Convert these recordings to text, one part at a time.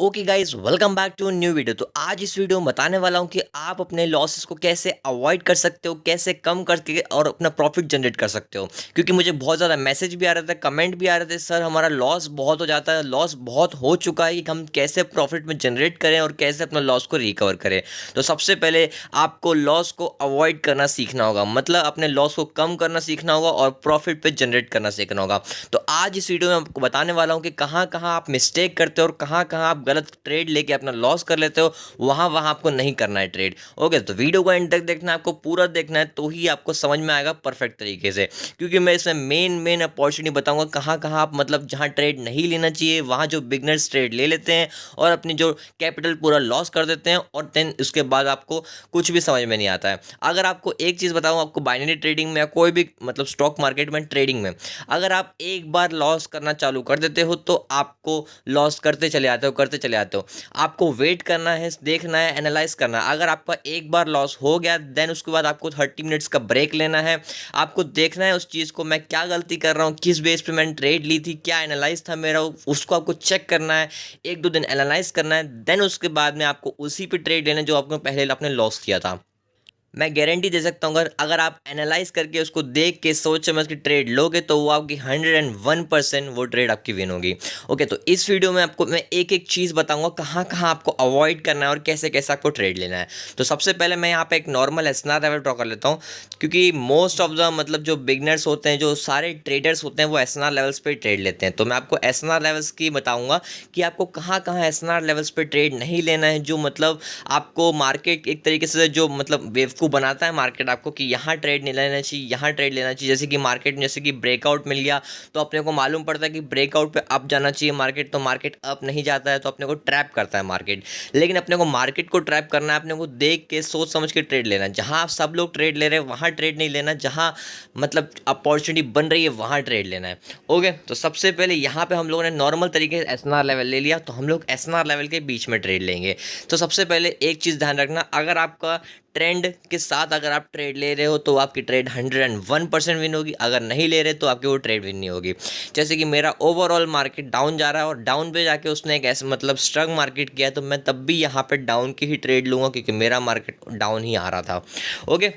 Okay guys, welcome back to new video. तो आज इस वीडियो में बताने वाला हूँ कि आप अपने लॉसेस को कैसे अवॉइड कर सकते हो, कैसे कम करके और अपना प्रॉफिट जनरेट कर सकते हो। क्योंकि मुझे बहुत ज़्यादा मैसेज भी आ रहे थे, कमेंट भी आ रहे थे, सर हमारा लॉस बहुत हो जाता है, लॉस बहुत हो चुका है कि हम कैसे प्रॉफिट में जनरेट करें और कैसे अपना लॉस को रिकवर करें। तो सबसे पहले आपको लॉस को अवॉइड करना सीखना होगा, मतलब अपने लॉस को कम करना सीखना होगा और प्रॉफिट पे जनरेट करना सीखना होगा। तो आज इस वीडियो में आपको बताने वाला हूँ कि कहाँ कहाँ आप मिस्टेक करते हो और कहाँ कहाँ आप गलत ट्रेड लेके अपना लॉस कर लेते हो, वहाँ वहाँ आपको नहीं करना है ट्रेड। ओके, तो वीडियो को एंड तक देखना है, आपको पूरा देखना है, तो ही आपको समझ में आएगा परफेक्ट तरीके से। क्योंकि मैं इसमें मेन अपॉर्चुनिटी बताऊंगा कहाँ कहाँ आप मतलब जहाँ ट्रेड नहीं लेना चाहिए, वहाँ जो बिगनर्स ट्रेड ले लेते हैं और अपनी जो कैपिटल पूरा लॉस कर देते हैं, और देन उसके बाद आपको कुछ भी समझ में नहीं आता है। अगर आपको एक चीज़ बताऊँ, आपको बाइनरी ट्रेडिंग में या कोई भी मतलब स्टॉक मार्केट में ट्रेडिंग में अगर आप एक बार लॉस करना चालू कर देते हो तो आपको लॉस करते चले आते हो। आपको वेट करना है, देखना है, एनालाइज करना है। अगर आपका एक बार लॉस हो गया, देन उसके बाद आपको 30 मिनट्स का ब्रेक लेना है। आपको देखना है उस चीज़ को, मैं क्या गलती कर रहा हूँ, किस बेस पे मैंने ट्रेड ली थी, क्या एनालाइज था मेरा, उसको आपको चेक करना है, एक दो दिन एनालाइज करना है। देन उसके बाद में आपको उसी पे ट्रेड लेना है जो आपने पहले आपने लॉस किया था। मैं गारंटी दे सकता हूँ, अगर आप एनालाइज करके उसको देख के सोच समझ के ट्रेड लोगे तो वो आपकी 101% वो ट्रेड आपकी विन होगी। ओके, तो इस वीडियो में आपको मैं एक एक चीज़ बताऊंगा कहाँ कहाँ आपको अवॉइड करना है और कैसे कैसे आपको ट्रेड लेना है। तो सबसे पहले मैं यहाँ पे एक नॉर्मल एसएनआर लेवल ड्रॉ कर लेता हूँ, क्योंकि मोस्ट ऑफ द मतलब जो बिगनर्स होते हैं, जो सारे ट्रेडर्स होते हैं, वो एसएनआर लेवल्स पे ट्रेड लेते हैं। तो मैं आपको एसएनआर लेवल्स की बताऊँगा कि आपको कहाँ कहाँ एसएनआर लेवल्स पे ट्रेड नहीं लेना है, जो मतलब आपको मार्केट एक तरीके से जो मतलब बेवकूफ़ बनाता है मार्केट आपको कि यहाँ ट्रेड नहीं लेना चाहिए, यहाँ ट्रेड लेना चाहिए। जैसे कि मार्केट में जैसे कि ब्रेकआउट मिल गया तो अपने को मालूम पड़ता है कि ब्रेकआउट पे अप जाना चाहिए मार्केट, तो मार्केट अप नहीं जाता है तो अपने को ट्रैप करता है मार्केट। लेकिन अपने को मार्केट को ट्रैप करना है, अपने को देख के सोच समझ के ट्रेड लेना है। जहाँ सब लोग ट्रेड ले रहे हैं वहाँ ट्रेड नहीं लेना, जहाँ मतलब अपॉर्चुनिटी बन रही है वहाँ ट्रेड लेना है। ओके, तो सबसे पहले यहाँ पे हम लोगों ने नॉर्मल तरीके से एसएनआर लेवल ले लिया, तो हम लोग एसएनआर लेवल के बीच में ट्रेड लेंगे। तो सबसे पहले एक चीज़ ध्यान रखना, अगर आपका ट्रेंड के साथ अगर आप ट्रेड ले रहे हो तो आपकी ट्रेड 101% विन होगी, अगर नहीं ले रहे तो आपकी वो ट्रेड विन नहीं होगी। जैसे कि मेरा ओवरऑल मार्केट डाउन जा रहा है और डाउन पे जाके उसने एक ऐसे मतलब स्ट्रग मार्केट किया, तो मैं तब भी यहाँ पे डाउन की ही ट्रेड लूँगा क्योंकि मेरा मार्केट डाउन ही आ रहा था। ओके,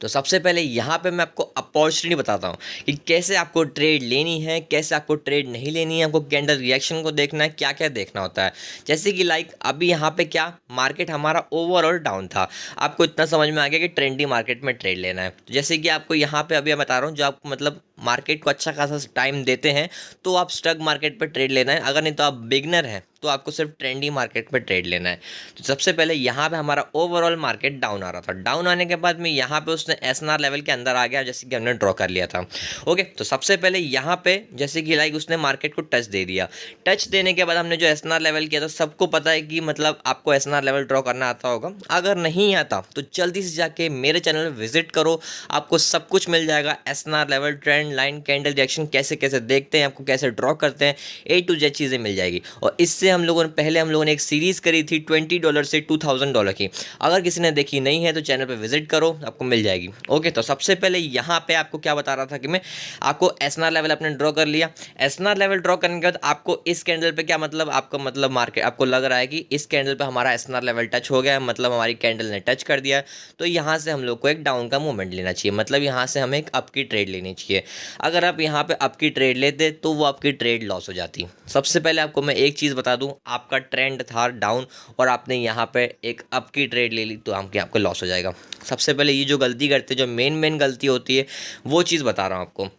तो सबसे पहले यहाँ पे मैं आपको अपॉर्चुनिटी बताता हूँ कि कैसे आपको ट्रेड लेनी है, कैसे आपको ट्रेड नहीं लेनी है। आपको कैंडल रिएक्शन को देखना है, क्या क्या देखना होता है। जैसे कि लाइक अभी यहाँ पे क्या मार्केट हमारा ओवरऑल डाउन था, आपको इतना समझ में आ गया कि ट्रेंडी मार्केट में ट्रेड लेना है। तो जैसे कि आपको यहाँ पे अभी मैं बता रहा हूँ, जो आपको मतलब मार्केट को अच्छा खासा टाइम देते हैं तो आप स्टॉक मार्केट पर ट्रेड लेना है, अगर नहीं तो आप बिगनर हैं तो आपको सिर्फ ट्रेंडी मार्केट पे ट्रेड लेना है। तो सबसे पहले यहाँ पे हमारा ओवरऑल मार्केट डाउन आ रहा था, डाउन आने के बाद में यहाँ पे उसने एसएनआर लेवल के अंदर आ गया, जैसे कि हमने ड्रॉ कर लिया था। ओके, तो सबसे पहले यहाँ पे जैसे कि लाइक उसने मार्केट को टच दे दिया, टच देने के बाद हमने जो एसएनआर लेवल किया था, सबको पता है कि मतलब आपको एसएनआर लेवल ड्रॉ करना आता होगा। अगर नहीं आता तो जल्दी से जाके मेरे चैनल में विजिट करो, आपको सब कुछ मिल जाएगा। SNR level, trend line, candle reaction कैसे कैसे देखते हैं, आपको कैसे ड्रॉ करते हैं, A to Z चीज़ें मिल जाएगी। और इससे हम लोगों ने एक सीरीज़ करी थी $20 से $2000 की, अगर किसी ने देखी नहीं है तो चैनल पे विजिट करो, आपको मिल जाएगी। ओके, तो सबसे पहले यहाँ पे आपको क्या बता रहा था कि मैं आपको एसएनआर लेवल अपने ड्रॉ कर लिया। एसएनआर लेवल ड्रॉ करने के बाद आपको इस कैंडल पे क्या मतलब आपको मतलब मार्केट आपको लग रहा है कि इस कैंडल पे हमारा एसएनआर लेवल टच हो गया है, मतलब हमारी कैंडल ने टच कर दिया है, तो यहाँ से हम लोग को एक डाउन का मूवमेंट लेना चाहिए, मतलब यहाँ से हमें एक अप की ट्रेड लेनी चाहिए। अगर आप यहाँ पे अप की ट्रेड लेते तो वो आपकी ट्रेड लॉस हो जाती। सबसे पहले आपको मैं एक चीज़ बता दूँ, आपका ट्रेंड था डाउन और आपने यहाँ पे एक अप की ट्रेड ले ली तो आपको लॉस हो जाएगा। सबसे पहले ये जो गलती करते हैं, जो मेन गलती होती है, वो चीज़ बता रहा हूँ आपको।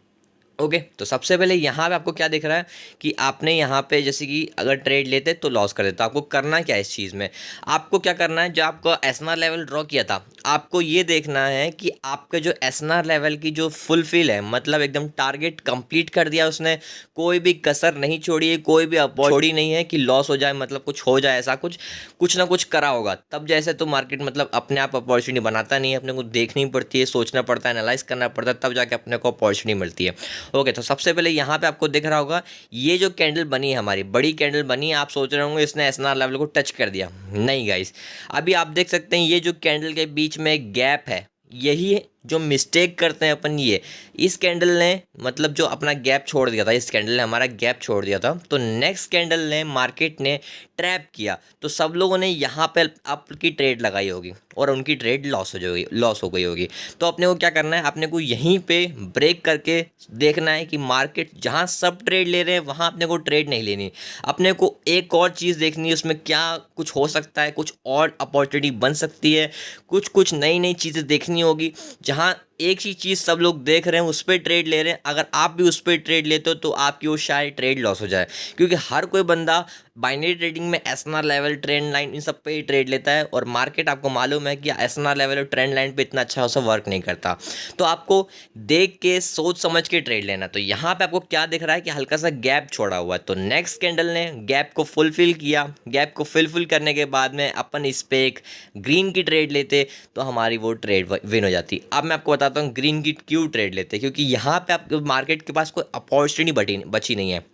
ओके, तो सबसे पहले यहाँ पे आपको क्या दिख रहा है कि आपने यहाँ पे जैसे कि अगर ट्रेड लेते तो लॉस कर देते, तो आपको करना क्या है इस चीज़ में, आपको क्या करना है, जो आपको एसएनआर लेवल ड्रॉ किया था, आपको ये देखना है कि आपके जो एसएनआर लेवल की जो फुलफिल है, मतलब एकदम टारगेट कंप्लीट कर दिया उसने, कोई भी कसर नहीं छोड़ी है, कोई भी छोड़ी नहीं है कि लॉस हो जाए, मतलब कुछ हो जाए, ऐसा कुछ ना कुछ करा होगा। तब जैसे तो मार्केट मतलब अपने आप अपॉर्चुनिटी बनाता नहीं है, अपने को देखनी पड़ती है, सोचना पड़ता है, एनालाइज करना पड़ता है, तब जाके अपने को अपॉर्चुनिटी मिलती है। ओके, तो सबसे पहले यहाँ पे आपको दिख रहा होगा ये जो कैंडल बनी है, हमारी बड़ी कैंडल बनी है, आप सोच रहे होंगे इसने एसएनआर लेवल को टच कर दिया। नहीं गाइस, अभी आप देख सकते हैं ये जो कैंडल के बीच में एक गैप है, यही जो मिस्टेक करते हैं अपन ये, इस कैंडल ने मतलब जो अपना गैप छोड़ दिया था, इस कैंडल ने हमारा गैप छोड़ दिया था, तो नेक्स्ट कैंडल ने मार्केट ने ट्रैप किया, तो सब लोगों ने यहाँ पे अप की ट्रेड लगाई होगी और उनकी ट्रेड लॉस हो गई होगी। तो अपने को क्या करना है, अपने को यहीं पे ब्रेक करके देखना है कि मार्केट जहाँ सब ट्रेड ले रहे हैं वहाँ अपने को ट्रेड नहीं लेनी। अपने को एक और चीज़ देखनी है, उसमें क्या कुछ हो सकता है, कुछ और अपॉर्चुनिटी बन सकती है, कुछ नई नई चीज़ें देखनी होगी। जहाँ एक ही चीज़ सब लोग देख रहे हैं उस पर ट्रेड ले रहे हैं, अगर आप भी उस पर ट्रेड लेते हो तो आपकी वो शायद ट्रेड लॉस हो जाए, क्योंकि हर कोई बंदा बाइनरी ट्रेडिंग में एसएनआर लेवल, ट्रेंड लाइन, इन सब पे ही ट्रेड लेता है, और मार्केट आपको मालूम है कि एसएनआर लेवल और ट्रेंड लाइन पे इतना अच्छा सा वर्क नहीं करता। तो आपको देख के सोच समझ के ट्रेड लेना। तो यहाँ पे आपको क्या दिख रहा है कि हल्का सा गैप छोड़ा हुआ है, तो नेक्स्ट कैंडल ने गैप को फुलफिल किया। गैप को फुलफिल करने के बाद में अपन इस पर एक ग्रीन की ट्रेड लेते तो हमारी वो ट्रेड विन हो जाती। अब मैं आपको बताता हूँ ग्रीन की क्यों ट्रेड लेते, क्योंकि यहाँ पे आप मार्केट के पास कोई अपॉर्चुनिटी बची नहीं है,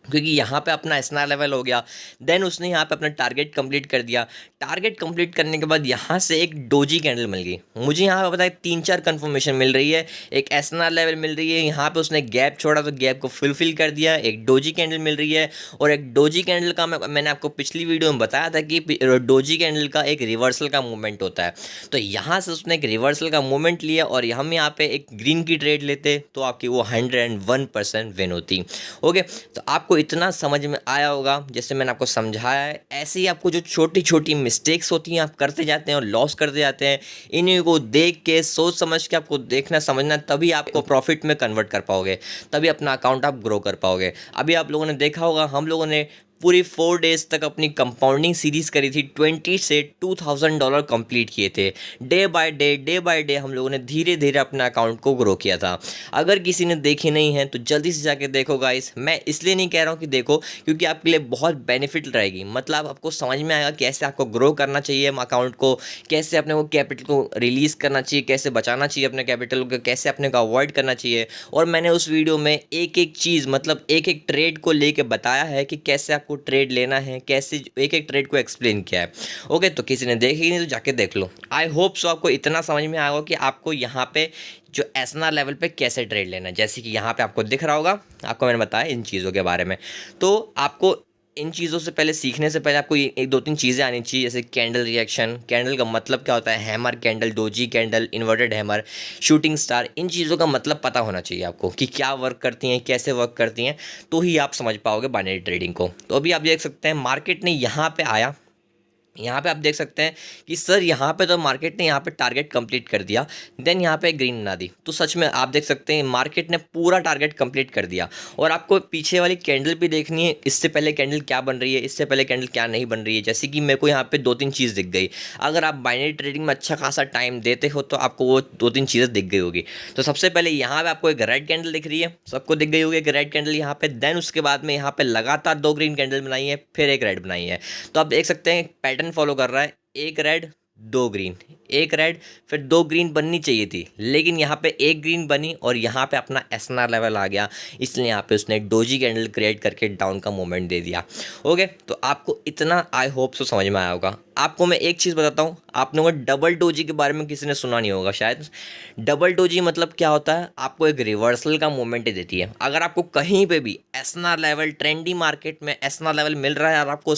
क्योंकि यहाँ पे अपना एसएनआर लेवल हो गया, देन उसने यहाँ पे अपना टारगेट कंप्लीट कर दिया। टारगेट कंप्लीट करने के बाद यहाँ से एक डोजी कैंडल मिल गई मुझे। यहाँ पे पता है 3-4 कंफर्मेशन मिल रही है, एक एसएनआर लेवल मिल रही है, यहाँ पे उसने गैप छोड़ा तो गैप को फुलफिल कर दिया, एक डोजी कैंडल मिल रही है। और एक डोजी कैंडल का मैंने आपको पिछली वीडियो में बताया था कि डोजी कैंडल का एक रिवर्सल का मूवमेंट होता है, तो यहाँ से उसने एक रिवर्सल का मूवमेंट लिया और हम यहाँ पे एक ग्रीन की ट्रेड लेते तो आपकी वो 101% विन होती। ओके, तो आपको इतना समझ में आया होगा जैसे मैंने आपको समझाया है। ऐसे ही आपको जो छोटी छोटी मिस्टेक्स होती हैं आप करते जाते हैं और लॉस करते जाते हैं, इन्हीं को देख के सोच समझ के आपको देखना समझना, तभी आपको प्रॉफिट में कन्वर्ट कर पाओगे, तभी अपना अकाउंट आप ग्रो कर पाओगे। अभी आप लोगों ने देखा होगा हम लोगों ने पूरी 4 डेज तक अपनी कंपाउंडिंग सीरीज़ करी थी, 20 से $2000 कंप्लीट किए थे। डे बाय डे हम लोगों ने धीरे धीरे अपना अकाउंट को ग्रो किया था। अगर किसी ने देखी नहीं है तो जल्दी से जाके देखो गाइस। मैं इसलिए नहीं कह रहा हूँ कि देखो, क्योंकि आपके लिए बहुत बेनिफिट रहेगी, मतलब आपको समझ में आएगा कैसे आपको ग्रो करना चाहिए अकाउंट को, कैसे अपने को कैपिटल को रिलीज़ करना चाहिए, कैसे बचाना चाहिए अपने कैपिटल को, कैसे अपने को अवॉइड करना चाहिए। और मैंने उस वीडियो में एक एक चीज़, मतलब एक एक ट्रेड को लेके बताया है कि कैसे आपको ट्रेड लेना है, कैसे एक एक ट्रेड को एक्सप्लेन किया है। ओके, तो किसी ने देखी नहीं तो जाके देख लो। आई होप सो आपको इतना समझ में आएगा कि आपको यहाँ पे जो एसएनआर लेवल पे कैसे ट्रेड लेना है। जैसे कि यहाँ पे आपको दिख रहा होगा, आपको मैंने बताया इन चीज़ों के बारे में। तो आपको इन चीज़ों से पहले, सीखने से पहले आपको एक दो तीन चीज़ें आनी चाहिए, जैसे कैंडल रिएक्शन, कैंडल का मतलब क्या होता है, hammer candle, doji candle, inverted hammer, shooting star, इन चीज़ों का मतलब पता होना चाहिए आपको कि क्या वर्क करती हैं, कैसे वर्क करती हैं, तो ही आप समझ पाओगे बाइनरी ट्रेडिंग को। तो अभी आप देख सकते हैं मार्केट ने यहाँ पे आया, यहाँ पे आप देख सकते हैं कि सर यहाँ पे तो मार्केट ने यहाँ पे टारगेट कंप्लीट कर दिया, देन यहाँ पे ग्रीन बना दी। तो सच में आप देख सकते हैं मार्केट ने पूरा टारगेट कंप्लीट कर दिया। और आपको पीछे वाली कैंडल भी देखनी है, इससे पहले कैंडल क्या बन रही है, इससे पहले कैंडल क्या नहीं बन रही है। जैसे कि मेरे को यहाँ पे 2-3 चीज़ दिख गई। अगर आप बाइनरी ट्रेडिंग में अच्छा खासा टाइम देते हो तो आपको वो 2-3 चीज़ें दिख गई होगी। तो सबसे पहले यहाँ पर आपको एक रेड कैंडल दिख रही है, सबको दिख गई होगी एक रेड कैंडल यहाँ पे। देन उसके बाद में यहाँ पे लगातार 2 ग्रीन कैंडल बनाई है, फिर एक रेड बनाई है। तो आप देख सकते हैं पैटर्न फॉलो कर रहा है, एक रेड 2 ग्रीन, एक रेड फिर 2 ग्रीन बननी चाहिए थी, लेकिन यहाँ पे एक ग्रीन बनी और यहाँ पे अपना एसएनआर लेवल आ गया, इसलिए यहाँ पे उसने डोजी कैंडल क्रिएट करके डाउन का मूवमेंट दे दिया। ओके, तो आपको इतना आई होप सो समझ में आया होगा। आपको मैं एक चीज़ बताता हूँ, आप लोगों ने डबल डोजी के बारे में किसी ने सुना नहीं होगा शायद। डबल डोजी मतलब क्या होता है, आपको एक रिवर्सल का मूवमेंट देती है। अगर आपको कहीं पे भी एसएनआर लेवल, ट्रेंडी मार्केट में एसएनआर लेवल मिल रहा है और आपको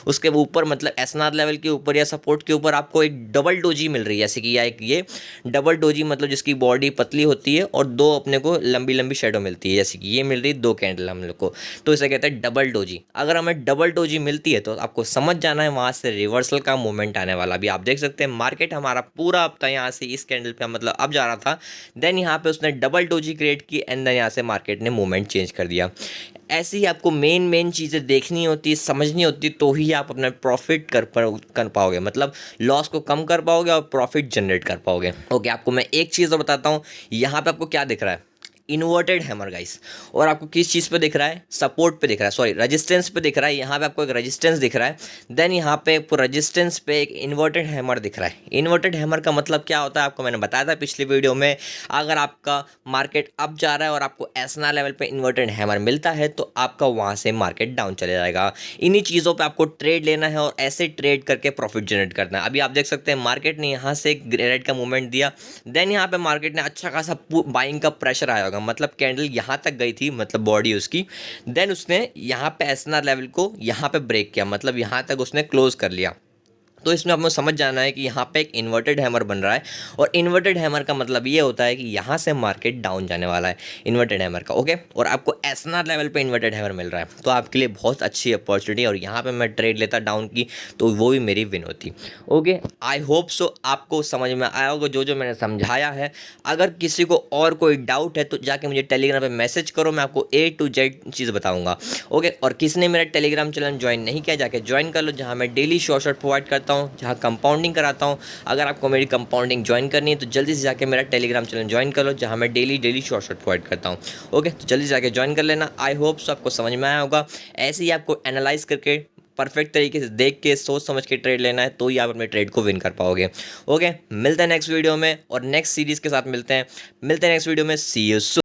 उसके ऊपर, मतलब एसएनआर लेवल के ऊपर या सपोर्ट के ऊपर आपको एक डबल डोजी मिल रही है, जैसे कि ये डबल डोजी मतलब जिसकी बॉडी पतली होती है और 2 अपने को लंबी लंबी शेडो मिलती है, जैसे कि ये मिल रही है 2 कैंडल हम लोग को, तो इसे कहते हैं डबल डोजी। अगर हमें डबल डोजी मिलती है तो आपको समझ जाना है वहाँ से रिवर्सल का मूवमेंट आने वाला। भी आप देख सकते हैं मार्केट हमारा पूरा हफ्ता यहाँ से इस कैंडल पे मतलब अब जा रहा था, देन यहाँ पे उसने डबल डोजी क्रिएट की एंड देन यहाँ से मार्केट ने मूवमेंट चेंज कर दिया। ऐसे ही आपको मेन चीज़ें देखनी होती है, समझनी होती है, तो ही आप अपना प्रॉफिट कर पाओगे, मतलब लॉस को कम कर पाओगे और प्रॉफिट जनरेट कर पाओगे। ओके, आपको मैं एक चीज़ और बताता हूँ, यहाँ पे आपको क्या दिख रहा है, इन्वर्टेड हैमर गाइस। और आपको किस चीज़ पे दिख रहा है, सपोर्ट पे दिख रहा है, सॉरी रेजिस्टेंस पे दिख रहा है। यहाँ पे आपको एक रेजिस्टेंस दिख रहा है, देन यहाँ पे आपको रेजिस्टेंस पे एक इन्वर्टेड हैमर दिख रहा है। इन्वर्टेड हैमर का मतलब क्या होता है आपको मैंने बताया था पिछली वीडियो में। अगर आपका मार्केट अप जा रहा है और आपको एसएनआर लेवल पे इन्वर्टेड हैमर मिलता है तो आपका वहाँ से मार्केट डाउन चले जाएगा। इन्हीं चीज़ों पे आपको ट्रेड लेना है और ऐसे ट्रेड करके प्रॉफिट जनरेट करना है। अभी आप देख सकते हैं मार्केट ने यहाँ से रेड का मूवमेंट दिया, देन यहाँ पे मार्केट ने अच्छा खासा बाइंग का प्रेशर आया होगा, मतलब कैंडल यहाँ तक गई थी, मतलब बॉडी उसकी, देन उसने यहाँ पे एसएनआर लेवल को यहाँ पे ब्रेक किया, मतलब यहाँ तक उसने क्लोज कर लिया। तो इसमें आपको समझ जाना है कि यहाँ पे एक इन्वर्टेड हैमर बन रहा है और इन्वर्टेड हैमर का मतलब ये होता है कि यहाँ से मार्केट डाउन जाने वाला है इन्वर्टेड हैमर का, ओके। और आपको एसएनआर लेवल पे इन्वर्टेड हैमर मिल रहा है तो आपके लिए बहुत अच्छी अपॉर्चुनिटी, और यहाँ पे मैं ट्रेड लेता डाउन की तो वो भी मेरी विन होती, ओके। आई होप सो आपको समझ में आया होगा जो जो मैंने समझाया है। अगर किसी को और कोई डाउट है तो जाके मुझे टेलीग्राम पर मैसेज करो, मैं आपको A to Z चीज़ बताऊँगा, ओके। और किसने मेरा टेलीग्राम चैनल ज्वाइन नहीं किया जाके ज्वाइन कर लो, जहाँ मैं डेली शॉर्ट प्रोवाइड करता हूँ, जहाँ कंपाउंडिंग कराता हूँ। अगर आपको मेरी कंपाउंडिंग ज्वाइन करनी है तो जल्दी से जाके मेरा टेलीग्राम चैनल ज्वाइन कर लो, जहाँ मैं डेली शॉर्ट प्रोवाइड करता हूँ, ओके। तो जल्दी से जाके ज्वाइन कर लेना। आई होप सो आपको समझ में आया होगा। ऐसे ही आपको एनालाइज करके परफेक्ट तरीके से देख के सोच समझ के ट्रेड लेना है, तो ही आप अपने ट्रेड को विन कर पाओगे, ओके। मिलते हैं नेक्स्ट वीडियो में और नेक्स्ट सीरीज़ के साथ मिलते हैं नेक्स्ट वीडियो में। सी यू सून।